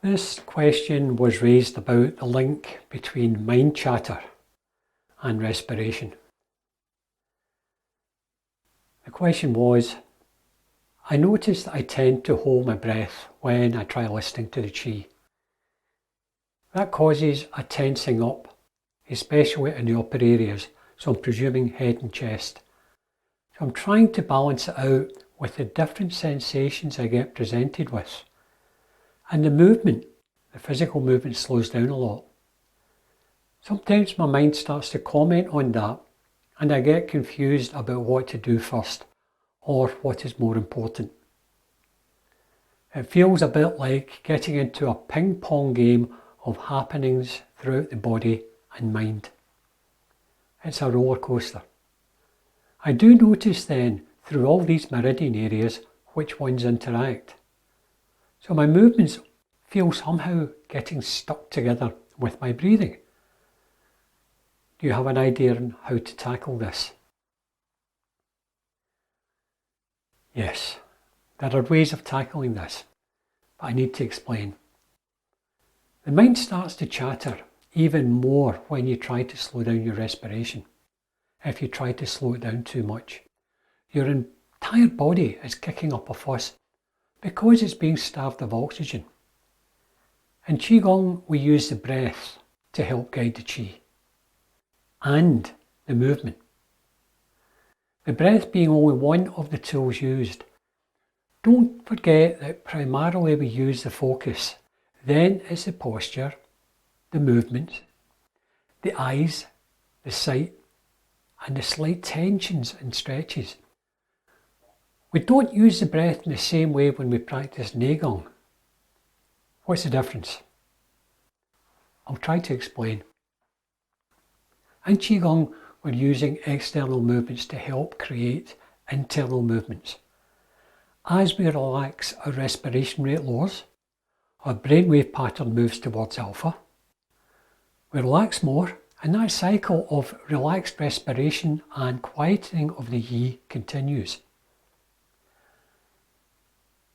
This question was raised about the link between mind chatter and respiration. The question was, I notice that I tend to hold my breath when I try listening to the Qi. That causes a tensing up, especially in the upper areas, so I'm presuming head and chest. So I'm trying to balance it out with the different sensations I get presented with. And the movement, the physical movement, slows down a lot. Sometimes my mind starts to comment on that and I get confused about what to do first or what is more important. It feels a bit like getting into a ping-pong game of happenings throughout the body and mind. It's a roller coaster. I do notice then through all these meridian areas which ones interact. So my movements feel somehow getting stuck together with my breathing. Do you have an idea on how to tackle this? Yes, there are ways of tackling this, but I need to explain. The mind starts to chatter even more when you try to slow down your respiration. If you try to slow it down too much, your entire body is kicking up a fuss because it's being starved of oxygen. In Qigong, we use the breath to help guide the Qi and the movement. The breath being only one of the tools used. Don't forget that primarily we use the focus, then it's the posture, the movement, the eyes, the sight, and the slight tensions and stretches. We don't use the breath in the same way when we practice Qigong. What's the difference? I'll try to explain. In Qigong, we're using external movements to help create internal movements. As we relax, our respiration rate lowers, our brainwave pattern moves towards alpha. We relax more, and that cycle of relaxed respiration and quietening of the Yi continues.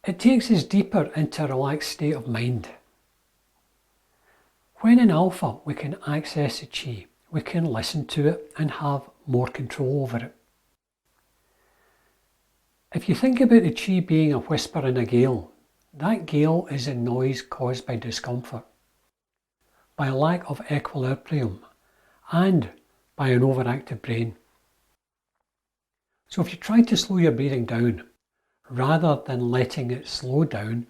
It takes us deeper into a relaxed state of mind. When in alpha, we can access the Qi, we can listen to it and have more control over it. If you think about the Qi being a whisper in a gale, that gale is a noise caused by discomfort, by a lack of equilibrium, and by an overactive brain. So if you try to slow your breathing down, rather than letting it slow down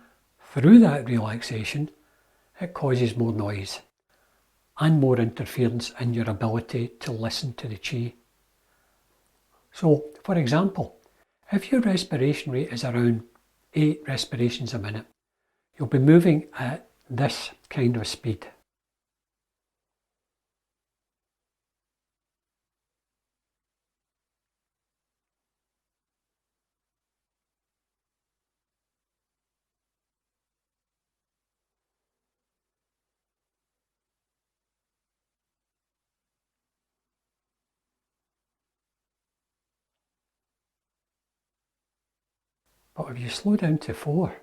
through that relaxation, it causes more noise and more interference in your ability to listen to the Qi. So, for example, if your respiration rate is around 8 respirations a minute, you'll be moving at this kind of speed. But if you slow down to 4,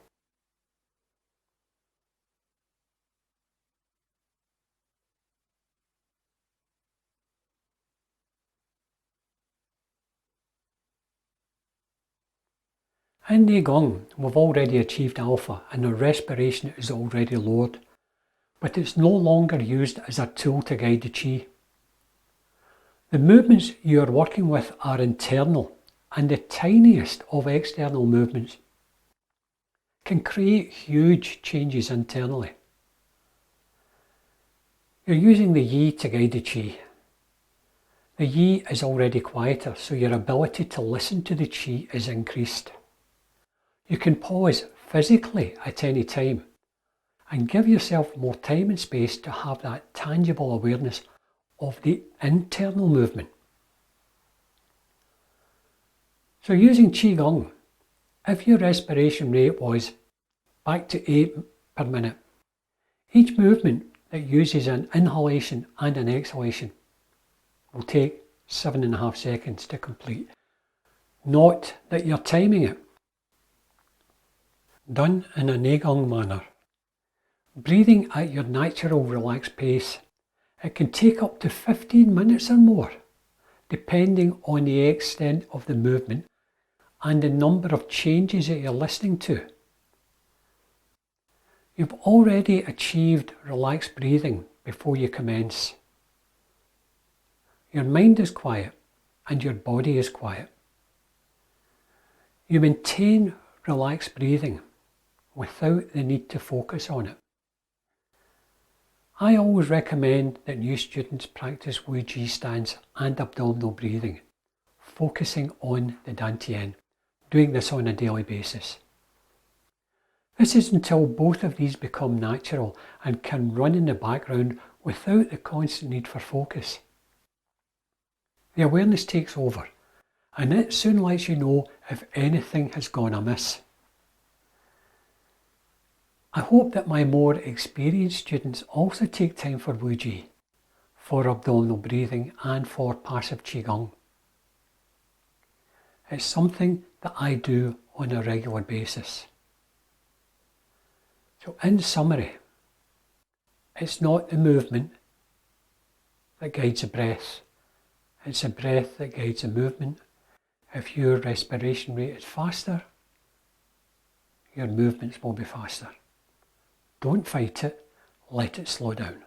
in Qigong, we've already achieved alpha and our respiration is already lowered, but it's no longer used as a tool to guide the Qi. The movements you are working with are internal, and the tiniest of external movements can create huge changes internally. You're using the Yi to guide the Qi. The Yi is already quieter, so your ability to listen to the Qi is increased. You can pause physically at any time and give yourself more time and space to have that tangible awareness of the internal movement. So using Qigong, if your respiration rate was back to 8 per minute, each movement that uses an inhalation and an exhalation will take 7.5 seconds to complete. Not that you're timing it. Done in a Qigong manner, breathing at your natural relaxed pace. It can take up to 15 minutes or more, depending on the extent of the movement and the number of changes that you're listening to. You've already achieved relaxed breathing before you commence. Your mind is quiet and your body is quiet. You maintain relaxed breathing without the need to focus on it. I always recommend that new students practice Wu Ji stance and abdominal breathing, focusing on the Dantian, doing this on a daily basis. This is until both of these become natural and can run in the background without the constant need for focus. The awareness takes over, and it soon lets you know if anything has gone amiss. I hope that my more experienced students also take time for Wu Ji, for abdominal breathing and for passive Qigong. It's something that I do on a regular basis. So in summary, it's not the movement that guides the breath, it's the breath that guides the movement. If your respiration rate is faster, your movements will be faster. Don't fight it, let it slow down.